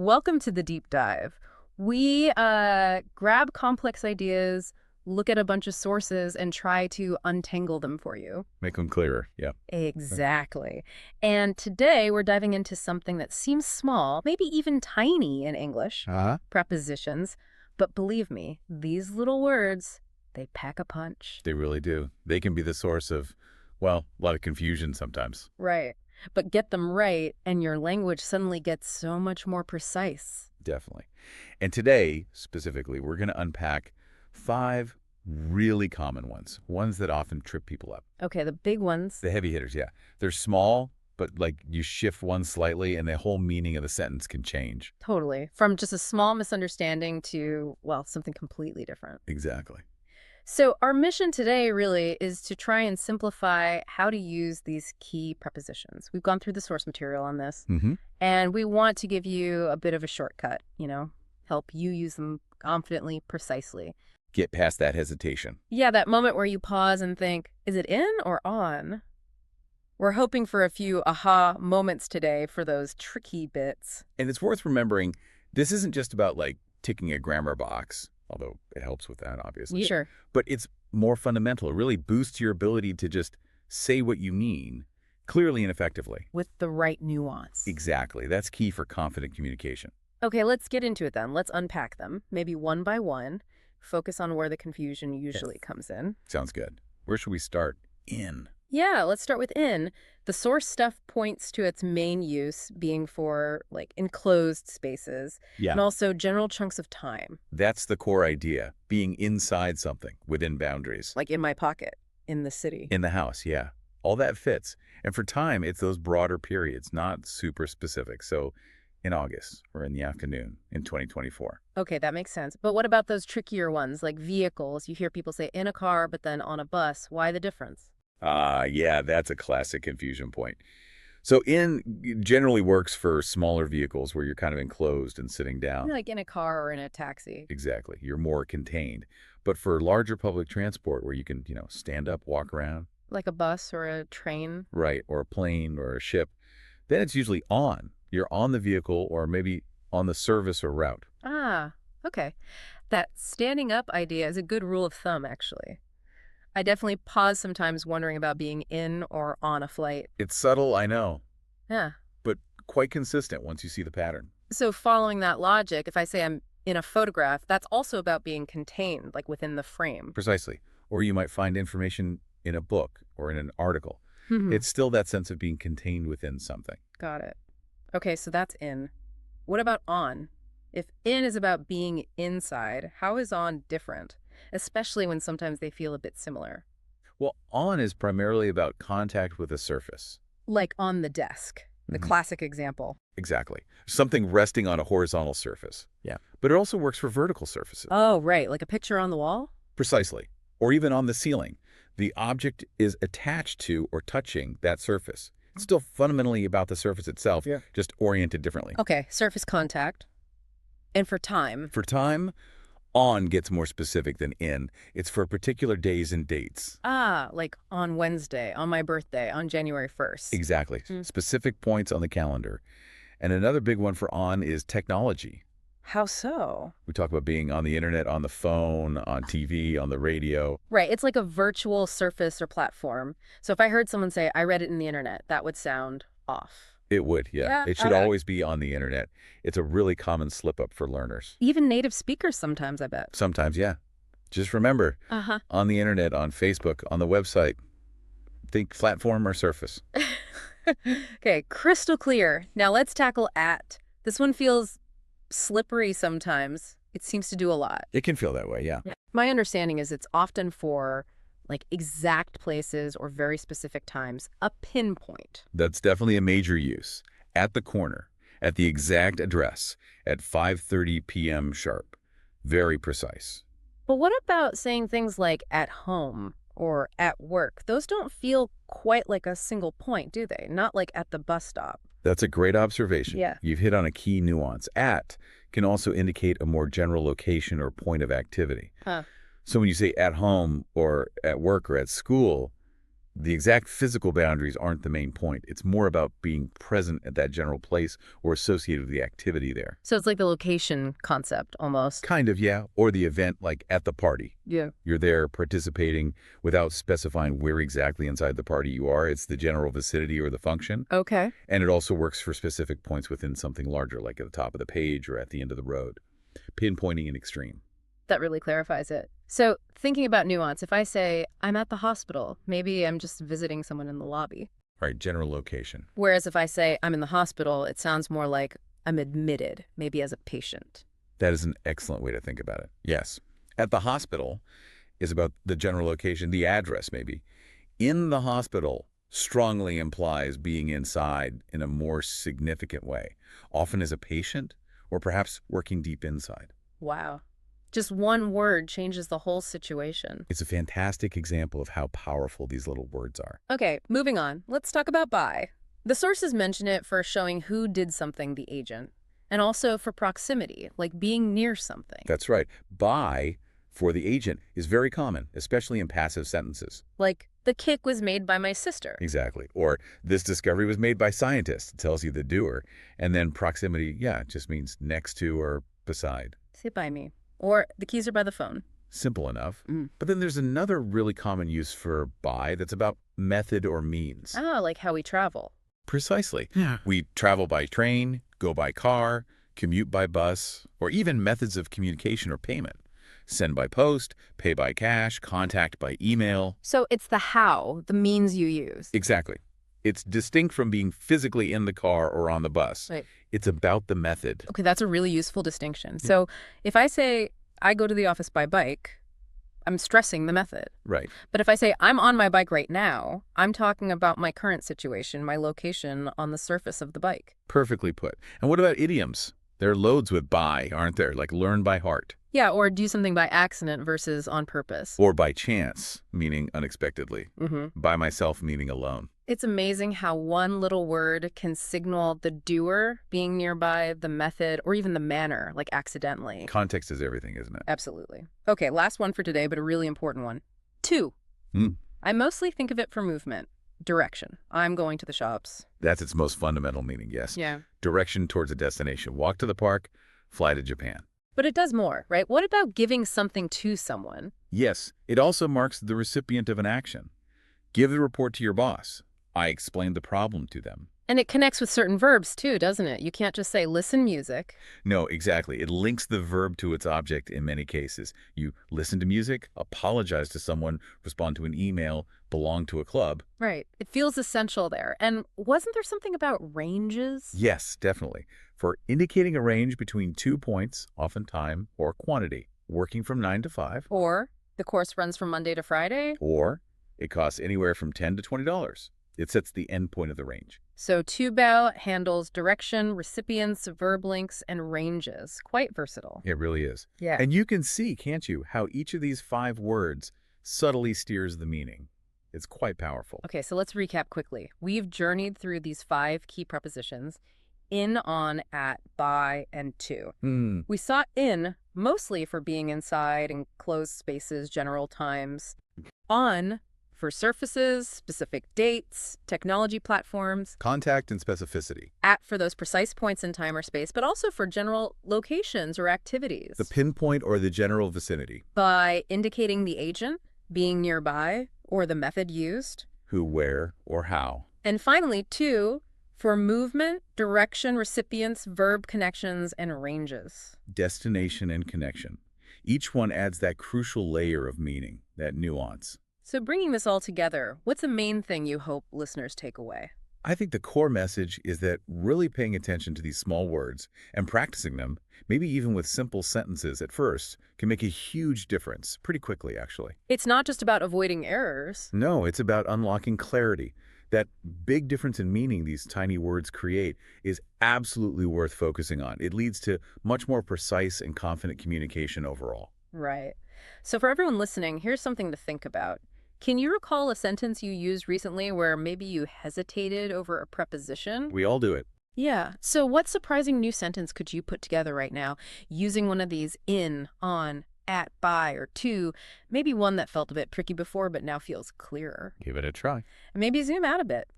Welcome to the deep dive. We grab complex ideas, look at a bunch of sources, and try to untangle them for you. Make them clearer, yeah. Exactly. And today we're diving into something that seems small, maybe even tiny in English, Uh-huh. prepositions. But believe me, these little words, they pack a punch. They really do. They can be the source of, well, a lot of confusion sometimes. Right. But get them right, and your language suddenly gets so much more precise. Definitely. And today, specifically, we're going to unpack 5 really common ones that often trip people up. Okay, the big ones. The heavy hitters, yeah. They're small, but like you shift one slightly and the whole meaning of the sentence can change. Totally. From just a small misunderstanding to, well, something completely different. Exactly. So our mission today really is to try and simplify how to use these key prepositions. We've gone through the source material on this, Mm-hmm. and we want to give you a bit of a shortcut, help you use them confidently, precisely. Get past that hesitation. Yeah, that moment where you pause and think, is it in or on? We're hoping for a few aha moments today for those tricky bits. And it's worth remembering, this isn't just about like ticking a grammar box, although it helps with that, obviously. Sure. But it's more fundamental. It really boosts your ability to just say what you mean clearly and effectively. With the right nuance. Exactly. That's key for confident communication. Okay, let's get into it then. Let's unpack them, maybe one by one. Focus on where the confusion usually comes in. Sounds good. Where should we start? In. Yeah, let's start with in. The source stuff points to its main use being for, like, enclosed spaces Yeah. and also general chunks of time, That's the core idea. Being inside something, within boundaries. like in my pocket, in the city. In the house, yeah. All that fits. And for time, it's those broader periods, not super specific. So in August or in the afternoon in 2024. Okay, that makes sense. But what about those trickier ones, like vehicles? You hear people say in a car, but then on a bus. Why the difference? Yeah, that's a classic confusion point. So in generally works for smaller vehicles where you're kind of enclosed and sitting down. Like in a car or in a taxi. Exactly. You're more contained. But for larger public transport where you can, stand up, walk around. Like a bus or a train. Right. Or a plane or a ship. Then it's usually on. You're on the vehicle or maybe on the service or route. Ah, okay. That standing up idea is a good rule of thumb, actually. I definitely pause sometimes wondering about being in or on a flight. It's subtle, I know, Yeah. but quite consistent once you see the pattern. So following that logic, if I say I'm in a photograph, that's also about being contained, like within the frame. Precisely. Or you might find information in a book or in an article. Mhm. It's still that sense of being contained within something. Got it. Okay, so that's in. What about on? If in is about being inside, how is on different? Especially when sometimes they feel a bit similar. Well, on is primarily about contact with a surface. Like on the desk, the Mhm. classic example. Exactly. Something resting on a horizontal surface. Yeah. But it also works for vertical surfaces. Oh, right, like a picture on the wall? Precisely. Or even on the ceiling. The object is attached to or touching that surface. It's still fundamentally about the surface itself, just oriented differently. Okay, surface contact. And for time. For time, on gets more specific than in. It's for particular days and dates. Ah, like on Wednesday, on my birthday, on January 1st. Exactly. Specific points on the calendar. And another big one for on is technology. How so? We talk about being on the internet, on the phone, on TV, on the radio. Right, it's like a virtual surface or platform. So if I heard someone say, I read it in the internet, that would sound off. It would, yeah. Yeah, It should okay. always be on the internet. It's a really common slip-up for learners. Even native speakers sometimes, I bet. Sometimes, yeah. Just remember, Uh-huh. on the internet, on Facebook, on the website, think platform or surface. Okay, crystal clear. Now let's tackle at. This one feels slippery sometimes. It seems to do a lot. It can feel that way, yeah. My understanding is it's often for like exact places or very specific times, a pinpoint. That's definitely a major use. At the corner, at the exact address, at 5:30 p.m. sharp. Very precise. But what about saying things like at home or at work? Those don't feel quite like a single point, do they? Not like at the bus stop. That's a great observation. Yeah. You've hit on a key nuance. At can also indicate a more general location or point of activity. Huh. So when you say at home or at work or at school, The exact physical boundaries aren't the main point. It's more about being present at that general place or associated with the activity there. So it's like the location concept almost. Kind of, yeah. Or the event, like at the party. Yeah. You're there participating without specifying where exactly inside the party you are. It's the general vicinity or the function. Okay. And it also works for specific points within something larger, like at the top of the page or at the end of the road. Pinpointing an extreme. That really clarifies it. So thinking about nuance, if I say, I'm at the hospital, maybe I'm just visiting someone in the lobby. Right, general location. Whereas if I say, I'm in the hospital, it sounds more like I'm admitted, maybe as a patient. That is an excellent way to think about it. Yes. At the hospital is about the general location, the address maybe. In the hospital strongly implies being inside in a more significant way, often as a patient or perhaps working deep inside. Wow. Just one word changes the whole situation. It's a fantastic example of how powerful these little words are. Okay, moving on. Let's talk about by. The sources mention it for showing who did something, the agent, and also for proximity, like being near something. That's right. By, for the agent, is very common, especially in passive sentences. Like, the kick was made by my sister. Exactly. Or this discovery was made by scientists. It tells you the doer. And then proximity, yeah, it just means next to or beside. Sit by me. Or the keys are by the phone. Simple enough. But then there's another really common use for by that's about method or means. Ah, like how we travel. Precisely. Yeah. We travel by train, go by car, commute by bus, or even methods of communication or payment. Send by post, pay by cash, contact by email. So it's the how, the means you use. Exactly. It's distinct from being physically in the car or on the bus. Right. It's about the method. Okay, that's a really useful distinction. So if I say I go to the office by bike, I'm stressing the method. Right. But if I say I'm on my bike right now, I'm talking about my current situation, my location on the surface of the bike. Perfectly put. And what about idioms? There are loads with by, aren't there? Like learn by heart. Yeah, or do something by accident versus on purpose. Or by chance, meaning unexpectedly. Mm-hmm. By myself, meaning alone. It's amazing how one little word can signal the doer being nearby, the method, or even the manner, like accidentally. Context is everything, isn't it? Absolutely. Okay, last one for today, but a really important one. To. I mostly think of it for movement. Direction. I'm going to the shops. That's its most fundamental meaning, yes. Yeah. Direction towards a destination. Walk to the park, fly to Japan. But it does more, right? What about giving something to someone? Yes, it also marks the recipient of an action. Give the report to your boss. I explained the problem to them. And it connects with certain verbs too, doesn't it? You can't just say, listen music. No, exactly. It links the verb to its object in many cases. You listen to music, apologize to someone, respond to an email, belong to a club. Right. It feels essential there. And wasn't there something about ranges? Yes, definitely. For indicating a range between 2 points, often time or quantity, working from 9 to 5. Or the course runs from Monday to Friday. Or it costs anywhere from $10 to $20. It sets the end point of the range. So to-bow handles direction, recipients, verb links, and ranges. Quite versatile. It really is. Yeah. And you can see, can't you, how each of these 5 words subtly steers the meaning. It's quite powerful. Okay, so let's recap quickly. We've journeyed through these 5 key prepositions: in, on, at, by, and to. We saw in mostly for being inside, enclosed spaces, general times. On for surfaces, specific dates, technology platforms. Contact and specificity. At for those precise points in time or space, but also for general locations or activities. The pinpoint or the general vicinity. By indicating the agent, being nearby, or the method used. Who, where, or how. And finally, to for movement, direction, recipients, verb connections, and ranges. Destination and connection. Each one adds that crucial layer of meaning, that nuance. So bringing this all together, what's the main thing you hope listeners take away? I think the core message is that really paying attention to these small words and practicing them, maybe even with simple sentences at first, can make a huge difference pretty quickly, actually. It's not just about avoiding errors. No, it's about unlocking clarity. That big difference in meaning these tiny words create is absolutely worth focusing on. It leads to much more precise and confident communication overall. Right. So for everyone listening, here's something to think about. Can you recall a sentence you used recently where maybe you hesitated over a preposition? We all do it. Yeah. So what surprising new sentence could you put together right now using one of these in, on, at, by, or to, maybe one that felt a bit tricky before but now feels clearer. Give it a try. And maybe zoom out a bit.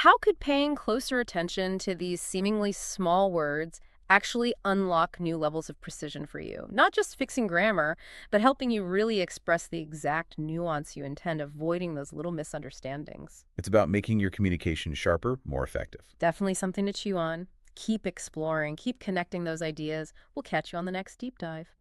How could paying closer attention to these seemingly small words actually unlock new levels of precision for you? Not just fixing grammar, but helping you really express the exact nuance you intend, avoiding those little misunderstandings. It's about making your communication sharper, more effective. Definitely something to chew on. Keep exploring, keep connecting those ideas. We'll catch you on the next deep dive.